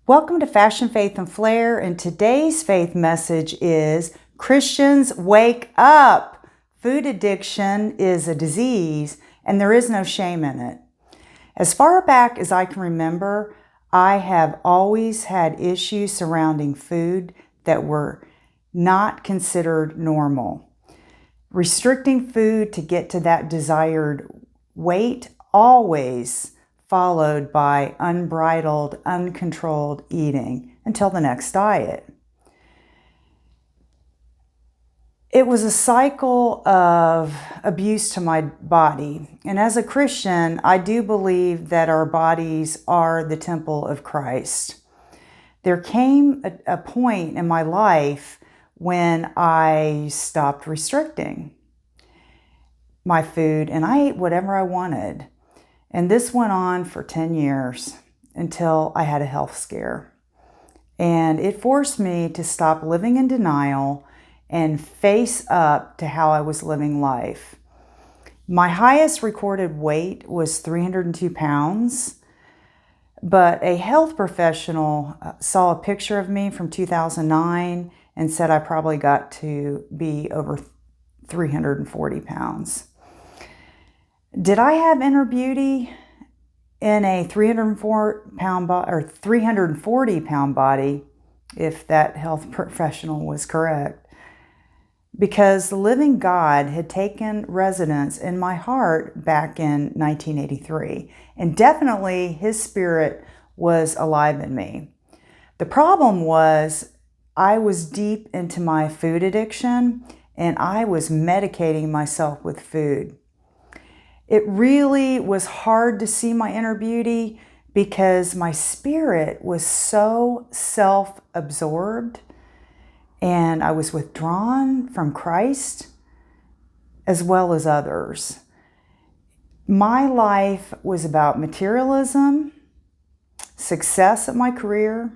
Welcome to Fashion, Faith, and Flair, and today's faith message is Christians, wake up! Food addiction is a disease, and there is no shame in it. As far back as I can remember, I have always had issues surrounding food that were not considered normal. Restricting food to get to that desired weight always followed by unbridled, uncontrolled eating until the next diet. It was a cycle of abuse to my body. And as a Christian, I do believe that our bodies are the temple of Christ. There came a point in my life when I stopped restricting my food and I ate whatever I wanted. And this went on for 10 years until I had a health scare. And it forced me to stop living in denial and face up to how I was living life. My highest recorded weight was 302 pounds, but a health professional saw a picture of me from 2009 and said I probably got to be over 340 pounds. Did I have inner beauty in a 340 pound body, if that health professional was correct? Because the living God had taken residence in my heart back in 1983, and definitely His Spirit was alive in me. The problem was I was deep into my food addiction, and I was medicating myself with food. It really was hard to see my inner beauty because my spirit was so self-absorbed and I was withdrawn from Christ as well as others. My life was about materialism, success at my career,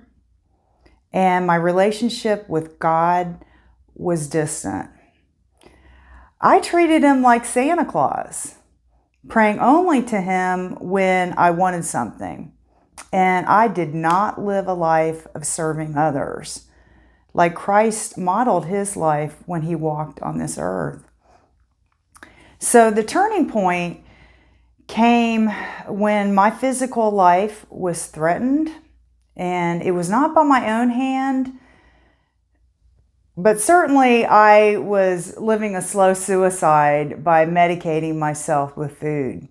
and my relationship with God was distant. I treated Him like Santa Claus, praying only to Him when I wanted something. And I did not live a life of serving others, like Christ modeled His life when He walked on this earth. So the turning point came when my physical life was threatened, and it was not by my own hand, but certainly I was living a slow suicide by medicating myself with food.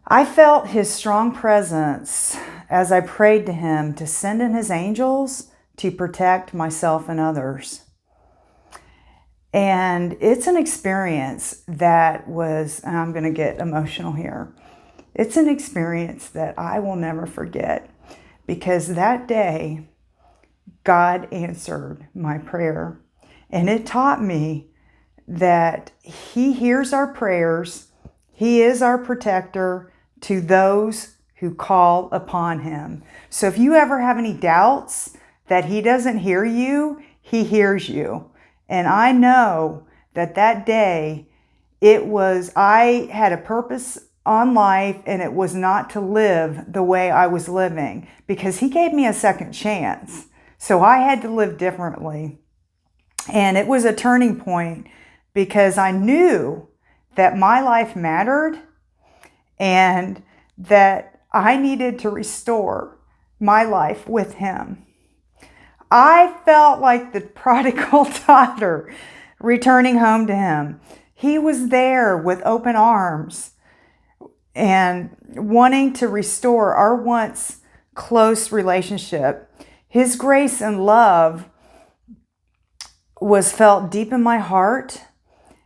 I felt His strong presence as I prayed to Him to send in His angels to protect myself and others. And it's an experience that was, and I'm going to get emotional here, it's an experience that I will never forget, because that day God answered my prayer, and it taught me that He hears our prayers. He is our protector to those who call upon Him. So if you ever have any doubts that He doesn't hear you, He hears you. And I know that that day I had a purpose on life, and it was not to live the way I was living, because He gave me a second chance. So I had to live differently. And it was a turning point because I knew that my life mattered and that I needed to restore my life with Him. I felt like the prodigal daughter returning home to Him. He was there with open arms and wanting to restore our once close relationship. His grace and love was felt deep in my heart.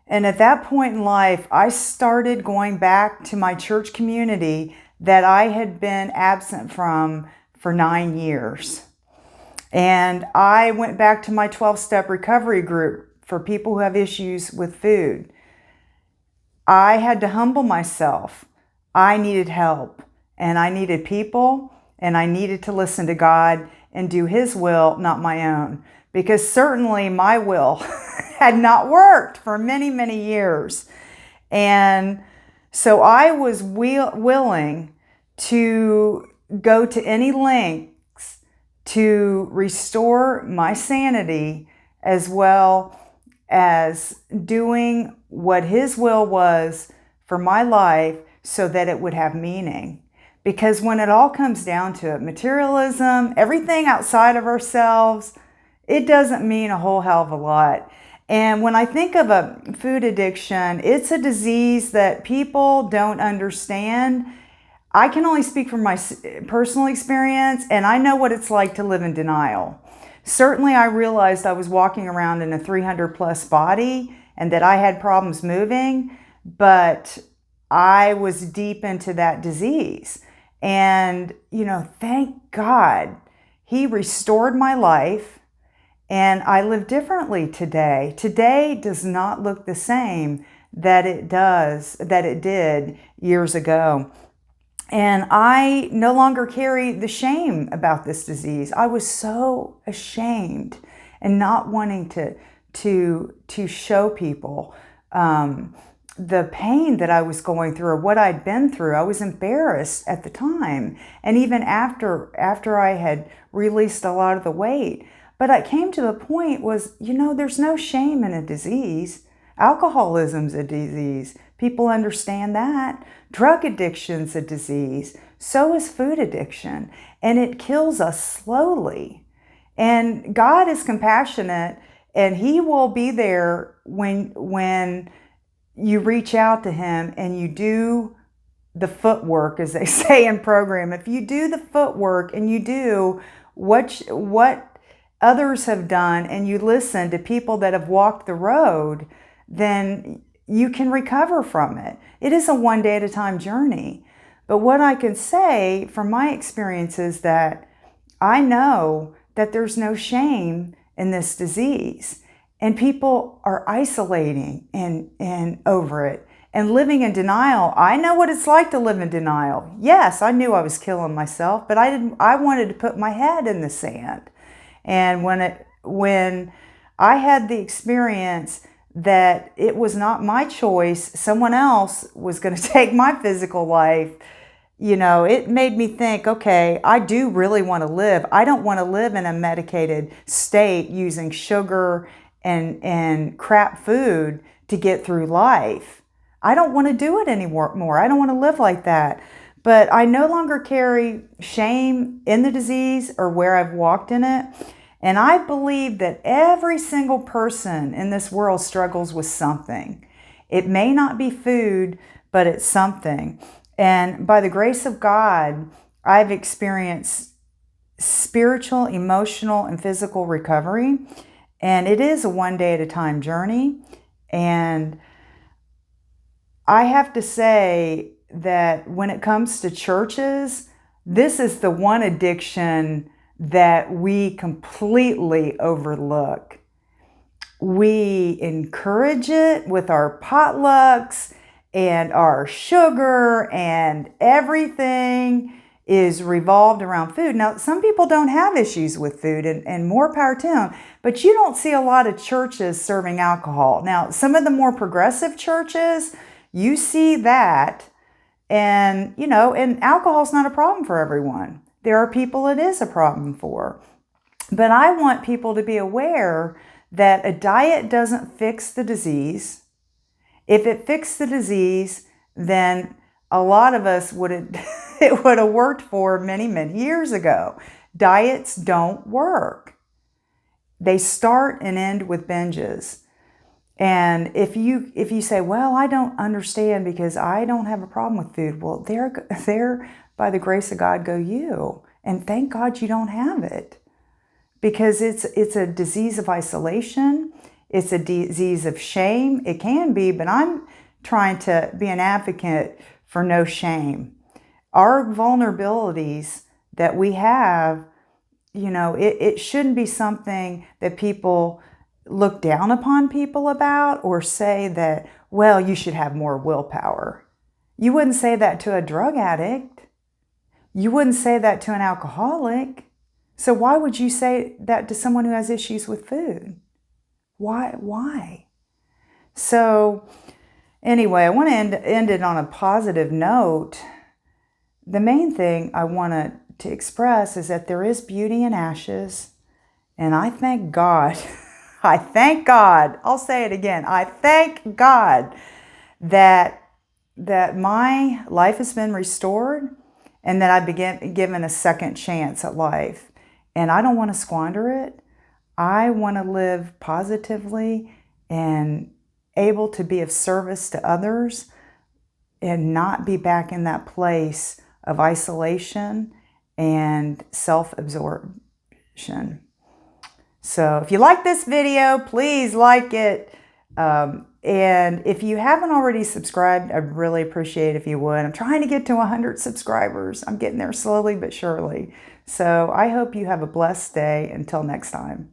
And at that point in life, I started going back to my church community that I had been absent from for 9 years. And I went back to my 12-step recovery group for people who have issues with food. I had to humble myself. I needed help, and I needed people, and I needed to listen to God and do His will, not my own. Because certainly my will had not worked for many, many years. And so I was willing to go to any lengths to restore my sanity, as well as doing what His will was for my life so that it would have meaning. Because when it all comes down to it, materialism, everything outside of ourselves, it doesn't mean a whole hell of a lot. And when I think of a food addiction, it's a disease that people don't understand. I can only speak from my personal experience, and I know what it's like to live in denial. Certainly, I realized I was walking around in a 300 plus body and that I had problems moving, but I was deep into that disease. And, thank God He restored my life, and I live differently today. Today does not look the same that it did years ago. And I no longer carry the shame about this disease. I was so ashamed and not wanting to show people the pain that I was going through or what I'd been through. I was embarrassed at the time, and even after I had released a lot of the weight. But I came to the point was, there's no shame in a disease. Alcoholism's a disease. People understand that. Drug addiction's a disease. So is food addiction. And it kills us slowly. And God is compassionate, and He will be there when you reach out to Him and you do the footwork, as they say in program. If you do the footwork and you do what others have done, and you listen to people that have walked the road, then you can recover from it. It is a one day at a time journey. But what I can say from my experience is that I know that there's no shame in this disease. And people are isolating and over it and living in denial. I know what it's like to live in denial. Yes, I knew I was killing myself, but I wanted to put my head in the sand. And when I had the experience that it was not my choice, someone else was going to take my physical life, it made me think, okay, I do really want to live. I don't want to live in a medicated state using sugar and crap food to get through life. I don't want to do it anymore. I don't want to live like that. But I no longer carry shame in the disease or where I've walked in it. And I believe that every single person in this world struggles with something. It may not be food, but it's something. And by the grace of God, I've experienced spiritual, emotional, and physical recovery. And it is a one day at a time journey. And I have to say that when it comes to churches, this is the one addiction that we completely overlook. We encourage it with our potlucks and our sugar, and everything is revolved around food. Now, some people don't have issues with food, and more power to them, but you don't see a lot of churches serving alcohol. Now, some of the more progressive churches, you see that, and alcohol's not a problem for everyone. There are people it is a problem for. But I want people to be aware that a diet doesn't fix the disease. If it fixed the disease, then a lot of us it would have worked for many, many years ago. Diets don't work. They start and end with binges. And if you say, well, I don't understand because I don't have a problem with food, well, there by the grace of God go you. And thank God you don't have it. Because it's a disease of isolation. It's a disease of shame. It can be, but I'm trying to be an advocate for no shame. Our vulnerabilities that we have, it shouldn't be something that people look down upon people about or say that, well, you should have more willpower. You wouldn't say that to a drug addict. You wouldn't say that to an alcoholic. So why would you say that to someone who has issues with food? Why? So anyway, I want to end it on a positive note. The main thing I want to to express is that there is beauty in ashes. And I thank God, I thank God, I'll say it again, I thank God that my life has been restored and that I've been given a second chance at life. And I don't want to squander it. I want to live positively and able to be of service to others and not be back in that place of isolation and self-absorption. So if you like this video, please like it. And if you haven't already subscribed, I'd really appreciate it if you would. I'm trying to get to 100 subscribers. I'm getting there slowly but surely. So I hope you have a blessed day. Until next time.